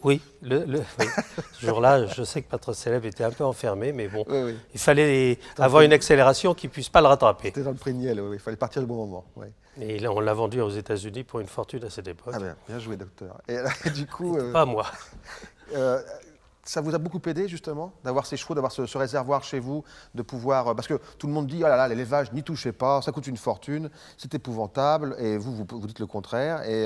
Oui, oui. Ce jour-là, je sais que Maître Célèbre était un peu enfermé, mais bon, Oui, oui. il fallait avoir une accélération qui ne puisse pas le rattraper. C'était dans le prix de Niel, oui, il fallait partir le bon moment. Oui. Et là, on l'a vendu aux États-Unis pour une fortune à cette époque. Ah bien joué, docteur. Et là, du coup, Pas moi. euh, ça vous a beaucoup aidé justement d'avoir ces chevaux, d'avoir ce réservoir chez vous, de pouvoir parce que tout le monde dit oh là là l'élevage n'y touchez pas, ça coûte une fortune, c'est épouvantable et vous dites le contraire et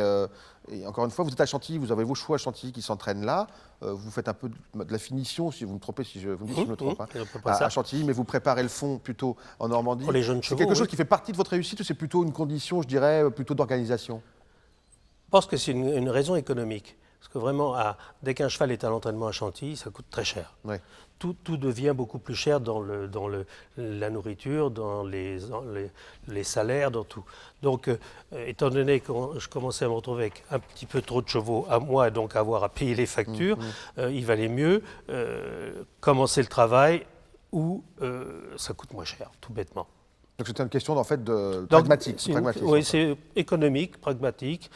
encore une fois vous êtes à Chantilly, vous avez vos chevaux à Chantilly qui s'entraînent là, vous faites un peu de la finition si vous me trompez si vous me dites si je me trompe à Chantilly, mais vous préparez le fond plutôt en Normandie. Pour les jeunes c'est chevaux, quelque chose qui fait partie de votre réussite ou c'est plutôt une condition, je dirais, plutôt d'organisation? Je pense que c'est une raison économique. Parce que vraiment, dès qu'un cheval est à l'entraînement à Chantilly, ça coûte très cher. Ouais. Tout devient beaucoup plus cher dans la nourriture, dans les salaires, dans tout. Donc, étant donné que je commençais à me retrouver avec un petit peu trop de chevaux à moi, et donc avoir à payer les factures, il valait mieux commencer le travail où ça coûte moins cher, tout bêtement. Donc c'était une question en fait de pragmatique. Oui, c'est économique, pragmatique.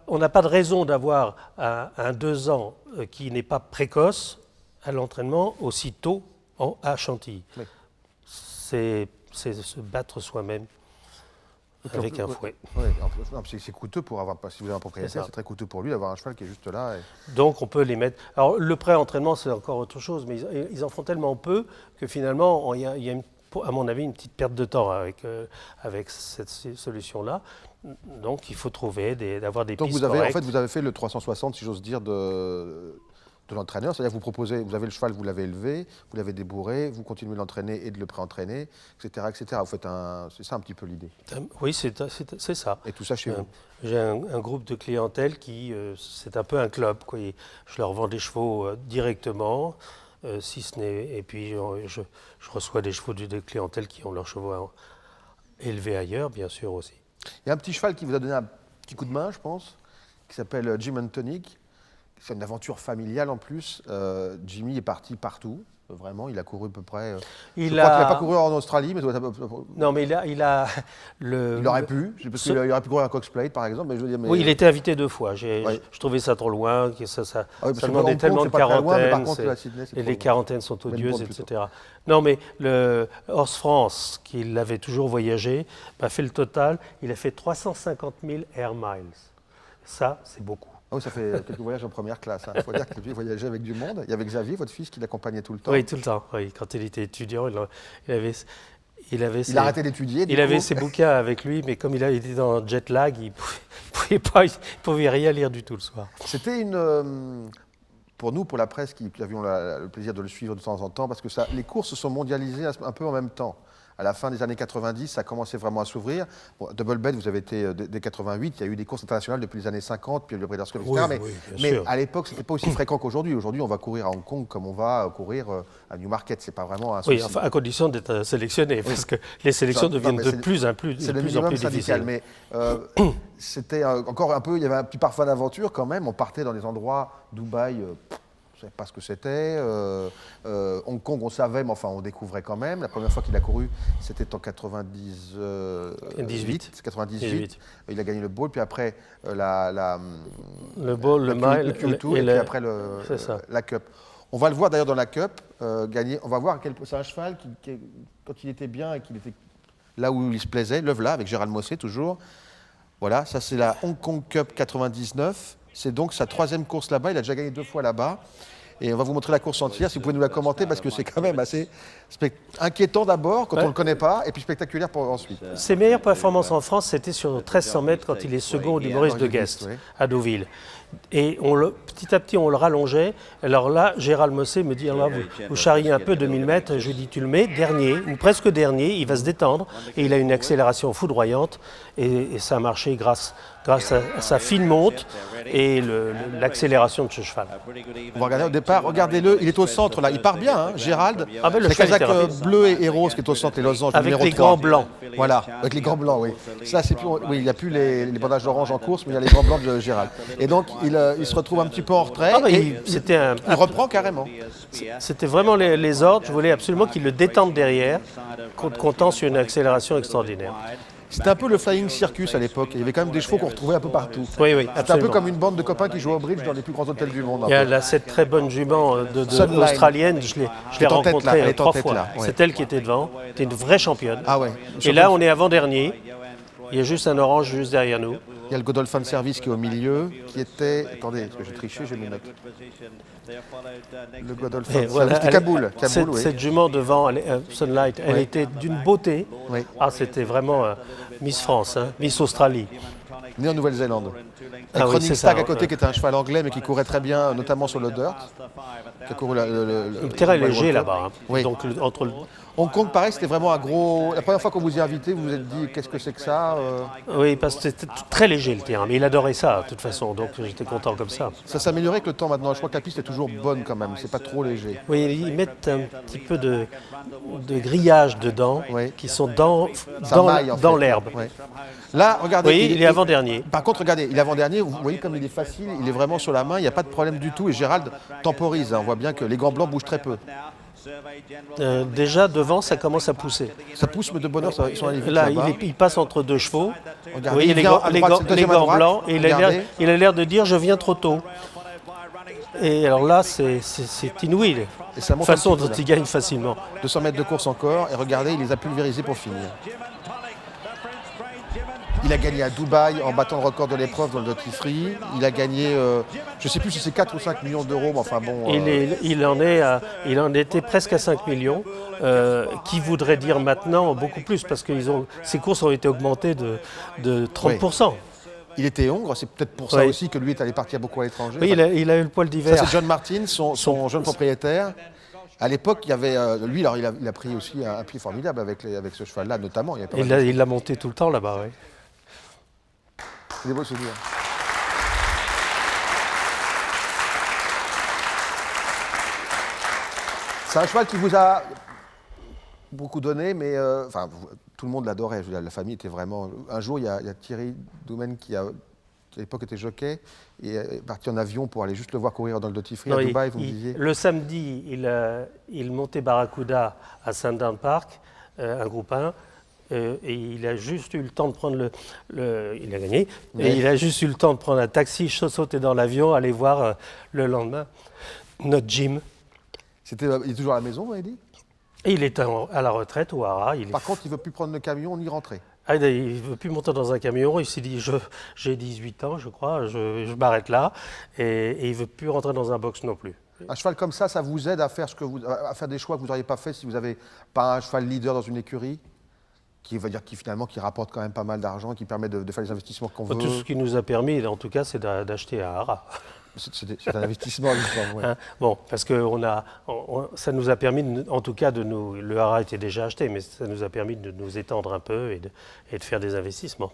On n'a pas de raison d'avoir un 2 ans qui n'est pas précoce à l'entraînement aussitôt à Chantilly. Oui. C'est se battre soi-même avec un fouet. Oui, c'est coûteux pour avoir, si vous avez un propriétaire, c'est très coûteux pour lui d'avoir un cheval qui est juste là. Donc on peut les mettre. Alors le pré-entraînement c'est encore autre chose, mais ils en font tellement peu que finalement il y a à mon avis une petite perte de temps avec cette solution-là. Donc il faut d'avoir des pistes correctes. En fait, vous avez fait le 360, si j'ose dire, de l'entraîneur. C'est-à-dire vous avez le cheval, vous l'avez élevé, vous l'avez débourré, vous continuez de l'entraîner et de le pré-entraîner, etc., etc. Vous faites c'est ça un petit peu l'idée. Oui, c'est ça. Et tout ça chez vous. J'ai un groupe de clientèle c'est un peu un club, quoi. Je leur vends des chevaux directement, si ce n'est, et puis je reçois des chevaux de clientèle qui ont leurs chevaux élevés ailleurs, bien sûr aussi. Il y a un petit cheval qui vous a donné un petit coup de main, je pense, qui s'appelle Jim and Tonic. C'est une aventure familiale en plus. Jimmy est parti partout, vraiment. Il a couru à peu près. Je crois qu'il n'a pas couru en Australie, mais non, mais il aurait pu. Parce qu'il aurait pu courir à Cox Plate, par exemple. Oui, il était invité 2 fois. Je trouvais ça trop loin, ça demandait tellement de quarantaine. Et les quarantaines sont odieuses, etc. Non, mais le Horse France, qui l'avait toujours voyagé, a fait le total. Il a fait 350 000 air miles. Ça, c'est beaucoup. Ah oui, ça fait quelques voyages en première classe. Il faut dire qu'il voyageait avec du monde. Il y avait Xavier, votre fils, qui l'accompagnait tout le temps. Oui, tout le temps. Oui. Quand il était étudiant, il a arrêté d'étudier. Il avait ses bouquins avec lui, mais comme il était dans le jet lag, il pouvait rien lire du tout le soir. C'était pour nous, pour la presse, qui avions le plaisir de le suivre de temps en temps, parce que les courses se sont mondialisées un peu en même temps. À la fin des années 90, ça a commencé vraiment à s'ouvrir. Bon, Double Bet, vous avez été dès 88, il y a eu des courses internationales depuis les années 50, puis le Breeders' Cup, etc. Mais à l'époque, ce n'était pas aussi fréquent qu'aujourd'hui. Aujourd'hui, on va courir à Hong Kong comme on va courir à Newmarket. Ce n'est pas vraiment un souci. Oui, enfin, à condition d'être sélectionné, parce que les sélections deviennent de plus en plus difficiles. Mais c'était encore un peu, il y avait un petit parfum d'aventure quand même. On partait dans des endroits, Dubaï, on ne savait pas ce que c'était. Hong Kong, on savait, mais enfin, on découvrait quand même. La première fois qu'il a couru, c'était en 98. Il a gagné le Bowl, puis après le Bowl, le Mile, le Q2, et puis après la Cup. On va le voir d'ailleurs dans la Cup gagner. On va voir c'est un cheval qui, quand il était bien et qu'il était là où il se plaisait, le voilà, avec Gérald Mossé toujours. Voilà, ça c'est la Hong Kong Cup 99. C'est donc sa 3e course là-bas. Il a déjà gagné 2 fois là-bas. Et on va vous montrer la course entière, si vous pouvez nous la commenter, parce que c'est quand même assez inquiétant d'abord, quand on ne le connaît pas, et puis spectaculaire pour ensuite. Ses meilleures performances en France, c'était sur 1300 mètres, quand il est second du Maurice de Guest, à Deauville. Et petit à petit, on le rallongeait. Alors là, Gérald Mossé me dit, alors là, vous charriez un peu 2000 mètres. Je lui dis, tu le mets dernier, ou presque dernier, il va se détendre. Et il a une accélération foudroyante. Et ça a marché grâce à sa fine monte et l'accélération de ce cheval. On va regarder au départ, regardez-le, il est au centre là, il part bien, hein, Gérald. Le casaque bleu et rose qui est au centre, les losanges, avec numéro les 3. gants blancs. Voilà, avec les gants blancs, oui. Ça, c'est plus, oui, il n'y a plus les bandages orange en course, mais il y a les gants blancs de Gérald. Et donc, il se retrouve un petit peu en retrait et il reprend carrément. C'était vraiment les ordres. Je voulais absolument qu'il le détende derrière, comptant sur une accélération extraordinaire. C'était un peu le flying circus à l'époque. Il y avait quand même des chevaux qu'on retrouvait un peu partout. Oui, oui, C'était un peu comme une bande de copains qui jouaient au bridge dans les plus grands hôtels du monde. Il y a là, cette très bonne jument australienne, je l'ai rencontrée 3 fois. Là, ouais. C'est elle qui était devant, c'était une vraie championne. Ah ouais. Et là, on est avant-dernier. Il y a juste un orange juste derrière nous. Il y a le Godolphin Service qui est au milieu, qui était... Attendez, parce que j'ai triché, j'ai mes notes. Le Godolphin Service, voilà, c'était Kaboul. Oui. Cette jument devant Sunlight, elle était d'une beauté. Oui. Ah, c'était vraiment Miss France, hein, Miss Australie. Né en Nouvelle-Zélande. Ah Avec oui, Running c'est Stag ça, à côté, qui était un cheval anglais, mais qui courait très bien, notamment sur le dirt. Qui a couru le terrain est léger là-bas. Hein. Oui. Donc, entre Hong Kong, pareil, c'était vraiment un gros... La première fois qu'on vous y a invité, vous vous êtes dit, qu'est-ce que c'est que ça Oui, parce que c'était très léger le terrain, mais il adorait ça, de toute façon, donc j'étais content comme ça. Ça s'est amélioré avec le temps maintenant. Je crois que la piste est toujours bonne quand même, c'est pas trop léger. Oui, ils mettent un petit peu de grillage dedans, Oui. qui sont dans l'herbe. Oui. Là, regardez. Oui, il est avant-dernier. Par contre, regardez, il est avant-dernier, vous voyez comme il est facile, il est vraiment sur la main, il n'y a pas de problème du tout. Et Gérald temporise, hein. On voit bien que les gants blancs bougent très peu. Déjà, devant, ça commence à pousser. Ça pousse, mais de bonheur, ils sont allés vite là. Il passe entre deux chevaux. Regardez, vous voyez les gants blancs, et il a l'air de dire « je viens trop tôt ». Et alors là, c'est inouï, la façon dont il gagne facilement. 200 mètres de course encore, et regardez, il les a pulvérisés pour finir. Il a gagné à Dubaï en battant le record de l'épreuve dans le duty free. Il a gagné, je ne sais plus si c'est 4 ou 5 millions d'euros, mais enfin bon... Il en était presque à 5 millions, qui voudrait dire maintenant beaucoup plus, parce que ses courses ont été augmentées de 30%. Oui. Il était hongre, c'est peut-être pour ça aussi que lui est allé partir beaucoup à l'étranger. Oui, enfin, il a eu le poil d'hiver. Ça, c'est John Martin, son jeune propriétaire. À l'époque, il y avait lui, alors il a pris aussi un pied formidable avec ce cheval-là, notamment. Il l'a monté tout le temps là-bas, oui. C'est des beaux souvenirs. C'est un cheval qui vous a beaucoup donné, mais tout le monde l'adorait. La famille était vraiment... Un jour, il y a Thierry Doumen qui à l'époque était jockey et est parti en avion pour aller juste le voir courir dans le duty free à Dubaï, vous me disiez. Le samedi, il montait Barracuda à Sandown Park, un groupe 1. Et il a juste eu le temps de prendre il a gagné. Oui. Et il a juste eu le temps de prendre un taxi, sauter dans l'avion, aller voir le lendemain notre Jim. Il est toujours à la maison, vous m'avez dit? Et il est à la retraite au Hara. Par contre, il ne veut plus prendre le camion ni rentrer. Il ne veut plus monter dans un camion. Il s'est dit, j'ai 18 ans, je crois, je m'arrête là. Et il ne veut plus rentrer dans un box non plus. Un cheval comme ça vous aide à faire des choix que vous n'auriez pas fait si vous n'avez pas un cheval leader dans une écurie? Qui veut dire qui rapporte quand même pas mal d'argent, qui permet de faire les investissements qu'on veut. Tout ce qui nous a permis, en tout cas, c'est d'acheter un Hara. C'est un investissement, ouais. Hein, bon, parce que ça nous a permis, en tout cas, le Hara était déjà acheté, mais ça nous a permis de nous étendre un peu et de faire des investissements.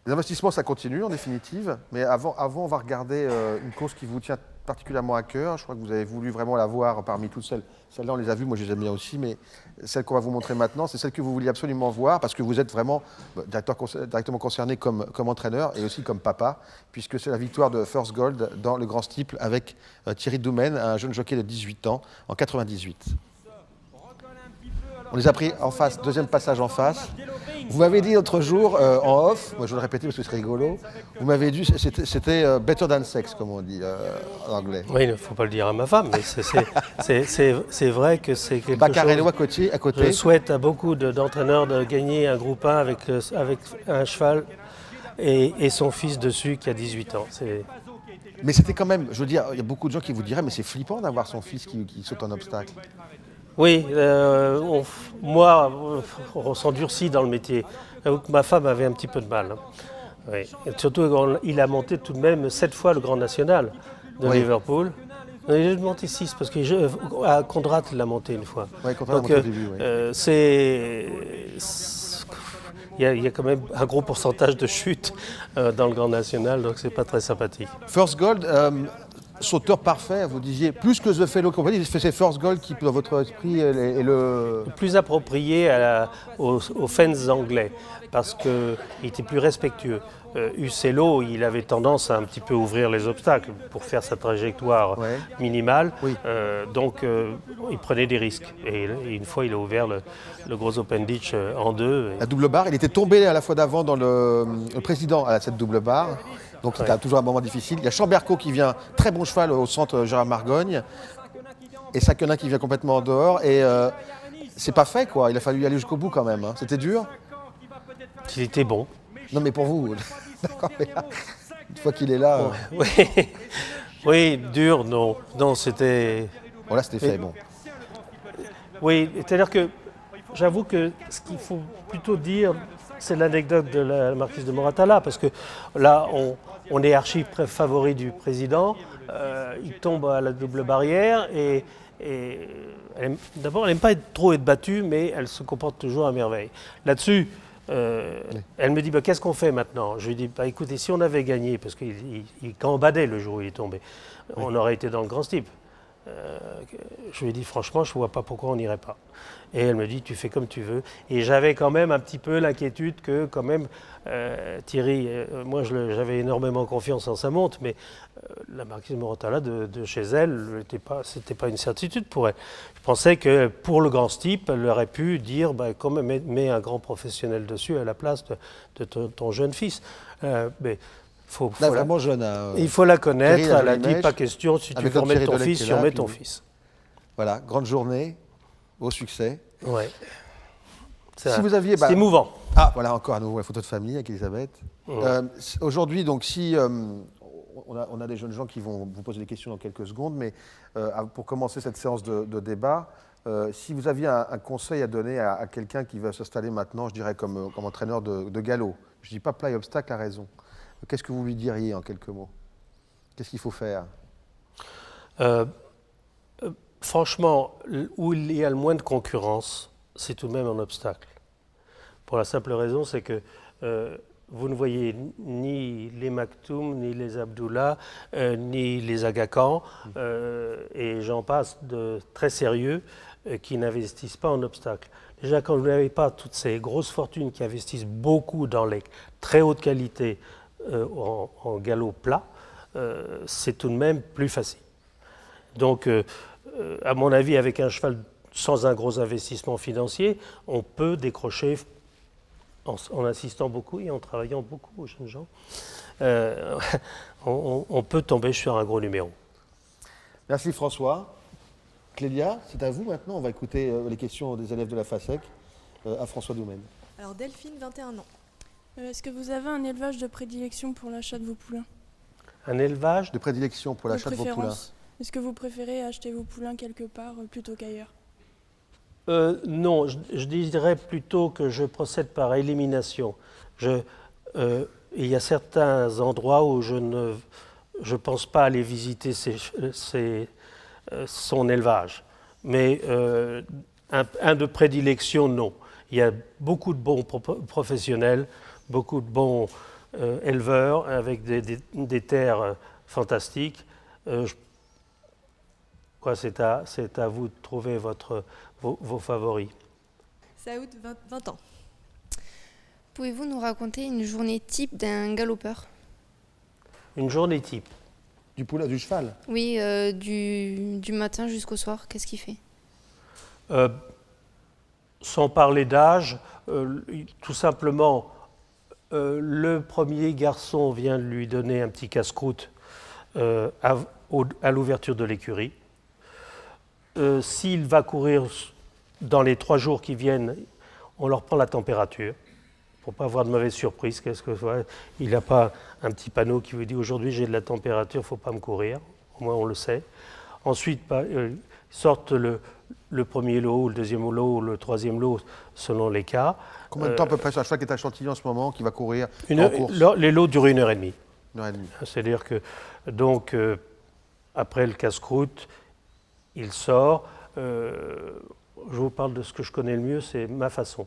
Les investissements, ça continue en définitive, mais avant on va regarder une course qui vous tient particulièrement à cœur. Je crois que vous avez voulu vraiment la voir parmi toutes celles. Celle-là, on les a vues, moi je les aime bien aussi, mais celle qu'on va vous montrer maintenant, c'est celle que vous vouliez absolument voir parce que vous êtes vraiment directement concerné comme entraîneur et aussi comme papa, puisque c'est la victoire de First Gold dans le Grand Steeple avec Thierry Doumen, un jeune jockey de 18 ans, en 98. On les a pris en face, deuxième passage en face. Vous m'avez dit l'autre jour, en off, moi je vais le répéter parce que c'est rigolo, vous m'avez dit c'était better than sex, comme on dit en anglais. Oui, il ne faut pas le dire à ma femme, mais c'est vrai que c'est quelque Baccarello chose. à côté. Je souhaite à beaucoup d'entraîneurs de gagner un groupe 1 avec un cheval et son fils dessus qui a 18 ans. Mais c'était quand même, je veux dire, il y a beaucoup de gens qui vous diraient, mais c'est flippant d'avoir son fils qui saute en obstacle. Oui, moi, on s'endurcit dans le métier. Ma femme avait un petit peu de mal. Hein. Oui. Et surtout, il a monté tout de même 7 fois le Grand National de Liverpool. Non, il a monté 6, parce qu'à Condrat, il l'a monté une fois. Oui, Condrat l'a monté au début, oui. Il y a quand même un gros pourcentage de chute dans le Grand National, donc c'est pas très sympathique. First Gold, sauteur parfait, vous disiez, plus que The Fellow Company, c'est First Goal qui, dans votre esprit, est le... Plus approprié aux fans anglais, parce qu'il était plus respectueux. Uccello, il avait tendance à un petit peu ouvrir les obstacles pour faire sa trajectoire minimale, donc il prenait des risques. Et une fois, il a ouvert le gros Open Ditch en deux. La double barre, il était tombé à la fois d'avant dans le président à cette double barre. Donc c'était toujours un moment difficile. Il y a Chamberco qui vient, très bon cheval au centre Gérard Margogne. Et Sakkenin qui vient complètement en dehors. Et c'est pas fait, quoi. Il a fallu y aller jusqu'au bout quand même. Hein. C'était dur. Il était bon. Non, mais pour vous. D'accord. Une fois qu'il est là. Oui, dur, non. Non, c'était. Bon, là, c'était fait, bon. Oui, c'est-à-dire que j'avoue que ce qu'il faut plutôt dire, c'est l'anecdote de la marquise de Moratalla, parce que là, on est archi-favori du président, il tombe à la double barrière et d'abord, elle n'aime pas trop être battue, mais elle se comporte toujours à merveille. Là-dessus, elle me dit qu'est-ce qu'on fait maintenant? Je lui dis écoutez, si on avait gagné, parce qu'il gambadait le jour où il est tombé, on aurait été dans le grand steep. Je lui ai dit franchement, je ne vois pas pourquoi on n'irait pas. Et elle me dit tu fais comme tu veux. Et j'avais quand même un petit peu l'inquiétude que quand même Thierry, moi j'avais énormément confiance en sa montre, mais la marquise Moratalla de chez elle, c'était pas une certitude pour elle. Je pensais que pour le grand steep, elle aurait pu dire quand même mets un grand professionnel dessus à la place de ton jeune fils. Mais vraiment jeune. Il faut la connaître. Elle a dit pas question, si tu veux remettre ton fils, tu remets ton fils. Voilà, grande journée, beau succès. Ouais. Si vous aviez, c'est émouvant. Ah, voilà encore à nouveau la photo de famille avec Elisabeth. Aujourd'hui, donc, si on a des jeunes gens qui vont vous poser des questions dans quelques secondes, mais pour commencer cette séance de débat, si vous aviez un conseil à donner à quelqu'un qui va s'installer maintenant, je dirais comme entraîneur de galop, je ne dis pas plat et obstacle à raison. Qu'est-ce que vous lui diriez en quelques mots? Qu'est-ce qu'il faut faire? Franchement, où il y a le moins de concurrence, c'est tout de même un obstacle. Pour la simple raison, c'est que vous ne voyez ni les Maktoum, ni les Abdullah, ni les Aga Khan, et j'en passe de très sérieux, qui n'investissent pas en obstacle. Déjà, quand vous n'avez pas toutes ces grosses fortunes qui investissent beaucoup dans les très hautes qualités en galop plat, c'est tout de même plus facile. Donc, à mon avis, avec un cheval sans un gros investissement financier, on peut décrocher, en insistant beaucoup et en travaillant beaucoup aux jeunes gens, on peut tomber sur un gros numéro. Merci François. Clélia, c'est à vous maintenant. On va écouter les questions des élèves de la FASEC à François Doumène. Alors Delphine, 21 ans. Est-ce que vous avez un élevage de prédilection pour l'achat de vos poulains? Un élevage de prédilection pour l'achat de vos poulains? Est-ce que vous préférez acheter vos poulains quelque part plutôt qu'ailleurs? Non, je dirais plutôt que je procède par élimination. Il y a certains endroits où je ne pense pas aller visiter son élevage. Mais un de prédilection, non. Il y a beaucoup de bons professionnels, beaucoup de bons éleveurs avec des terres fantastiques. C'est à vous de trouver vos favoris. Saoud, 20 ans. Pouvez-vous nous raconter une journée type d'un galopeur? Une journée type? Du cheval? Oui, du matin jusqu'au soir, qu'est-ce qu'il fait? Sans parler d'âge, tout simplement, le premier garçon vient de lui donner un petit casse-croûte à l'ouverture de l'écurie. S'il va courir dans les 3 jours qui viennent, on leur prend la température pour ne pas avoir de mauvaises surprises. Il n'a pas un petit panneau qui vous dit aujourd'hui j'ai de la température, il ne faut pas me courir. Au moins on le sait. Ensuite, ils sortent le premier lot, ou le deuxième lot, ou le troisième lot, selon les cas. Combien de temps à peu près sur un cheval qui est à Chantilly en ce moment, qui va courir en course? Les lots durent 1h30. 1h30. C'est-à-dire que, donc, après le casse-croûte, il sort. Je vous parle de ce que je connais le mieux, c'est ma façon.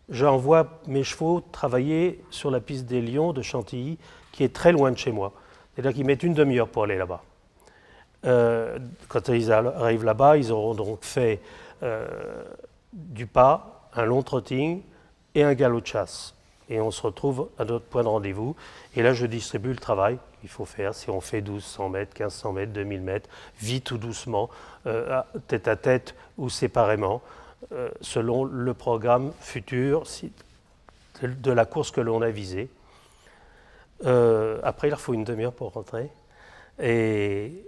J'envoie mes chevaux travailler sur la piste des Lions de Chantilly, qui est très loin de chez moi. C'est-à-dire qu'ils mettent une demi-heure pour aller là-bas. Quand ils arrivent là-bas, ils auront donc fait du pas, un long trotting et un galop de chasse. Et on se retrouve à notre point de rendez-vous. Et là, je distribue le travail qu'il faut faire. Si on fait 1200 mètres, 1500 mètres, 2000 mètres, vite ou doucement, tête à tête ou séparément, selon le programme futur de la course que l'on a visée. Après, il leur faut une demi-heure pour rentrer. Et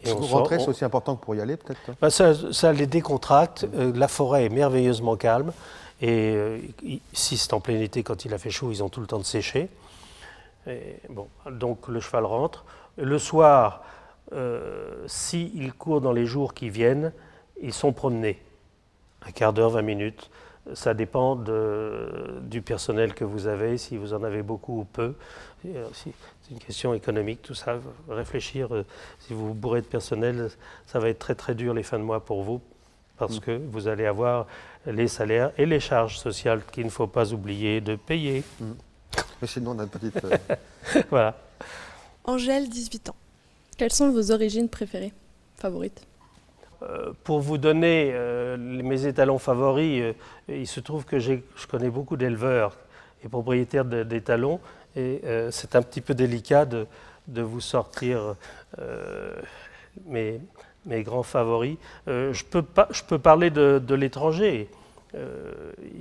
pour rentrer, c'est aussi important que pour y aller, peut-être ça les décontracte. La forêt est merveilleusement calme. Et si c'est en plein été, quand il a fait chaud, ils ont tout le temps de sécher. Et, bon, donc le cheval rentre. Le soir, s'il court dans les jours qui viennent, ils sont promenés. Un quart d'heure, 20 minutes. Ça dépend du personnel que vous avez, si vous en avez beaucoup ou peu. C'est une question économique, tout ça. Réfléchir, si vous vous bourrez de personnel, ça va être très très dur les fins de mois pour vous, parce que vous allez avoir les salaires et les charges sociales qu'il ne faut pas oublier de payer. Mais sinon, on a une petite... Voilà. Angèle, 18 ans. Quelles sont vos origines préférées, favorites ? Pour vous donner mes étalons favoris, il se trouve que je connais beaucoup d'éleveurs et propriétaires d'étalons, et c'est un petit peu délicat de vous sortir mes grands favoris. Je peux parler de l'étranger.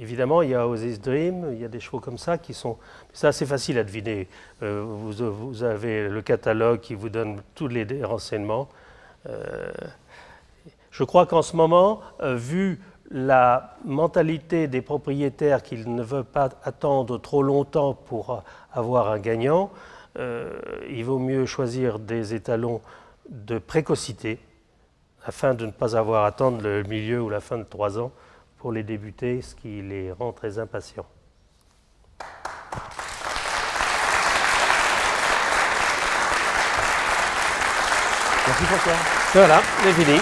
Évidemment, il y a Ozzy's Dream, il y a des chevaux comme ça qui sont... C'est assez facile à deviner. Vous avez le catalogue qui vous donne tous les renseignements. Je crois qu'en ce moment, vu la mentalité des propriétaires qu'ils ne veulent pas attendre trop longtemps pour avoir un gagnant, il vaut mieux choisir des étalons de précocité afin de ne pas avoir à attendre le milieu ou la fin de 3 ans pour les débuter, ce qui les rend très impatients. Merci François. Voilà, c'est fini.